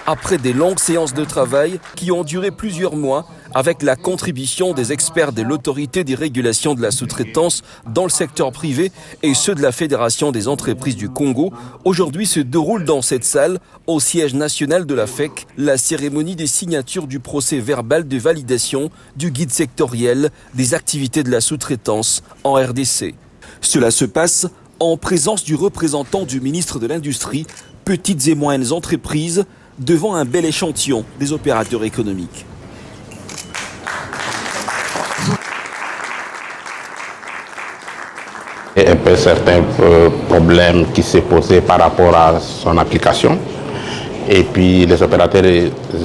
après des longues séances de travail qui ont duré plusieurs mois avec la contribution des experts de l'autorité des régulations de la sous-traitance dans le secteur privé et ceux de la Fédération des entreprises du Congo. Aujourd'hui se déroule dans cette salle, au siège national de la FEC, la cérémonie des signatures du procès verbal de validation du guide sectoriel des activités de la sous-traitance en RDC. Cela se passe en présence du représentant du ministre de l'Industrie, Petites et moyennes entreprises, devant un bel échantillon des opérateurs économiques. Un peu certains problèmes qui s'est posé par rapport à son application. Et puis les opérateurs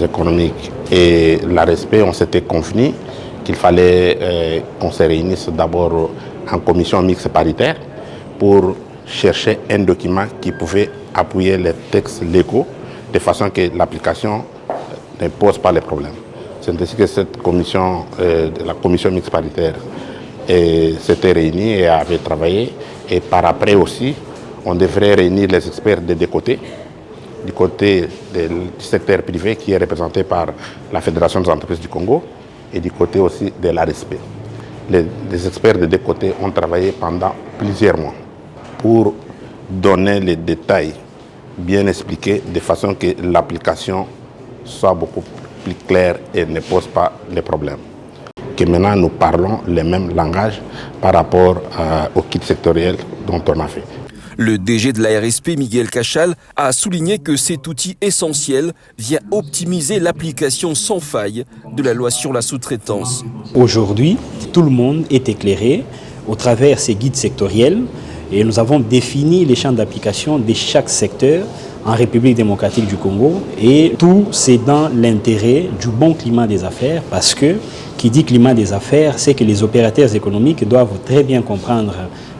économiques et l'ARSP, on s'était convenu qu'il fallait qu'on se réunisse d'abord en commission mixte paritaire pour chercher un document qui pouvait appuyer les textes légaux de façon que l'application ne pose pas les problèmes. C'est ainsi que cette commission, la commission mixte paritaire, s'était réunie et avait travaillé. Et par après aussi, on devrait réunir les experts des deux côtés. Du côté du secteur privé qui est représenté par la Fédération des entreprises du Congo et du côté aussi de l'ARSP. Les experts des deux côtés ont travaillé pendant plusieurs mois pour donner les détails bien expliqués de façon que l'application soit beaucoup plus claire et ne pose pas les problèmes. Que maintenant nous parlons le même langage par rapport au kit sectoriel dont on a fait. Le DG de la RSP, Miguel Cachal, a souligné que cet outil essentiel vient optimiser l'application sans faille de la loi sur la sous-traitance. Aujourd'hui, tout le monde est éclairé au travers ces guides sectoriels et nous avons défini les champs d'application de chaque secteur en République démocratique du Congo et tout c'est dans l'intérêt du bon climat des affaires parce que qui dit climat des affaires, c'est que les opérateurs économiques doivent très bien comprendre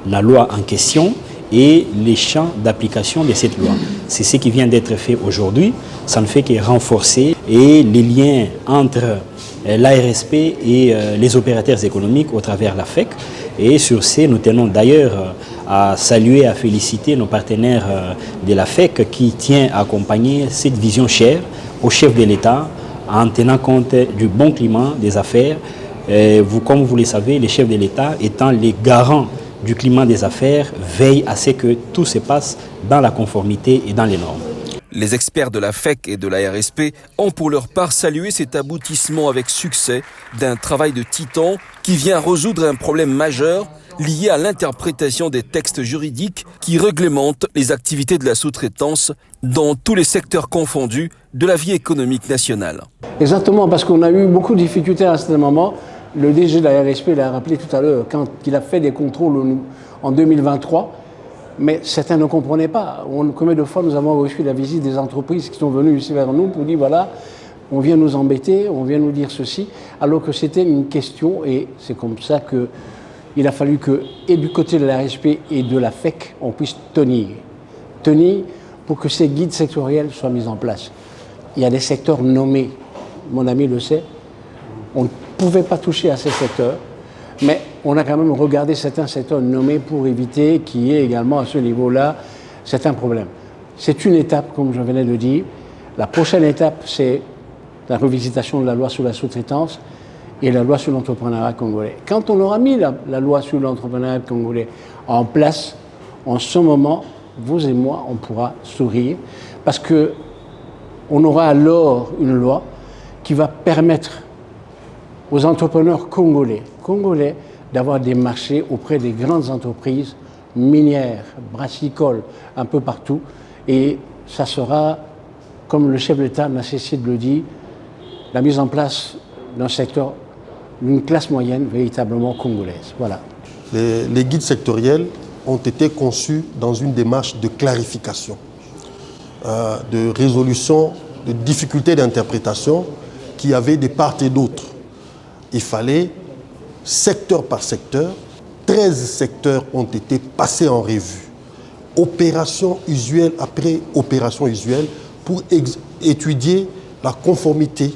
la loi en question et les champs d'application de cette loi. C'est ce qui vient d'être fait aujourd'hui. Ça ne fait que renforcer et les liens entre l'ARSP et les opérateurs économiques au travers de la FEC. Et sur ce, nous tenons d'ailleurs à saluer, à féliciter nos partenaires de la FEC qui tient à accompagner cette vision chère au chef de l'État en tenant compte du bon climat des affaires. Comme vous le savez, les chefs de l'État étant les garants du climat des affaires, veillent à ce que tout se passe dans la conformité et dans les normes. Les experts de la FEC et de la RSP ont pour leur part salué cet aboutissement avec succès d'un travail de titan qui vient résoudre un problème majeur lié à l'interprétation des textes juridiques qui réglementent les activités de la sous-traitance dans tous les secteurs confondus de la vie économique nationale. Exactement, parce qu'on a eu beaucoup de difficultés à un certain moment. Le DG de la RSP l'a rappelé tout à l'heure quand il a fait des contrôles en 2023, mais certains ne comprenaient pas. Combien de fois nous avons reçu la visite des entreprises qui sont venues ici vers nous pour dire voilà, on vient nous embêter, on vient nous dire ceci, alors que c'était une question et c'est comme ça qu'il a fallu que, et du côté de la RSP et de la FEC, on puisse tenir pour que ces guides sectoriels soient mis en place. Il y a des secteurs nommés, mon ami le sait, on ne pouvait pas toucher à ces secteurs, mais on a quand même regardé certains secteurs nommés pour éviter qu'il y ait également à ce niveau-là certains problèmes. C'est une étape, comme je venais de dire. La prochaine étape, c'est la revisitation de la loi sur la sous-traitance et la loi sur l'entrepreneuriat congolais. Quand on aura mis la loi sur l'entrepreneuriat congolais en place, en ce moment, vous et moi, on pourra sourire parce qu'on aura alors une loi qui va permettre aux entrepreneurs congolais d'avoir des marchés auprès des grandes entreprises minières, brassicoles, un peu partout. Et ça sera, comme le chef de l'État n'a cessé de le dire, la mise en place d'un secteur, d'une classe moyenne véritablement congolaise. Voilà. Les guides sectoriels ont été conçus dans une démarche de clarification, de résolution de difficultés d'interprétation qu'il y avait de part et d'autre. Il fallait, secteur par secteur, 13 secteurs ont été passés en revue, opération usuelle après opération usuelle, pour étudier la conformité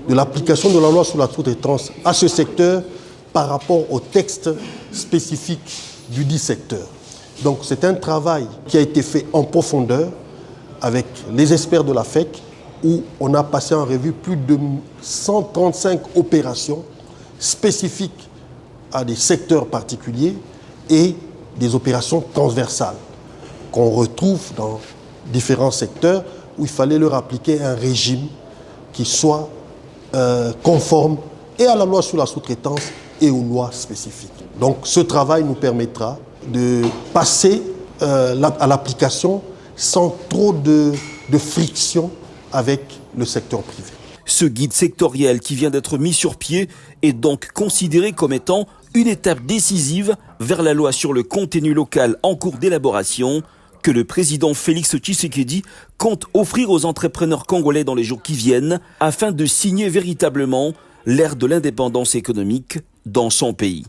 de l'application de la loi sur la sous-traitance à ce secteur par rapport au texte spécifique du dit secteur. Donc c'est un travail qui a été fait en profondeur avec les experts de la FEC, où on a passé en revue plus de 135 opérations spécifiques à des secteurs particuliers et des opérations transversales qu'on retrouve dans différents secteurs où il fallait leur appliquer un régime qui soit conforme et à la loi sur la sous-traitance et aux lois spécifiques. Donc ce travail nous permettra de passer à l'application sans trop de friction avec le secteur privé. Ce guide sectoriel qui vient d'être mis sur pied est donc considéré comme étant une étape décisive vers la loi sur le contenu local en cours d'élaboration que le président Félix Tshisekedi compte offrir aux entrepreneurs congolais dans les jours qui viennent afin de signer véritablement l'ère de l'indépendance économique dans son pays.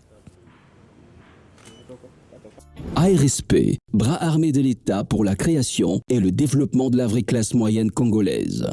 ARSP, bras armé de l'État pour la création et le développement de la vraie classe moyenne congolaise.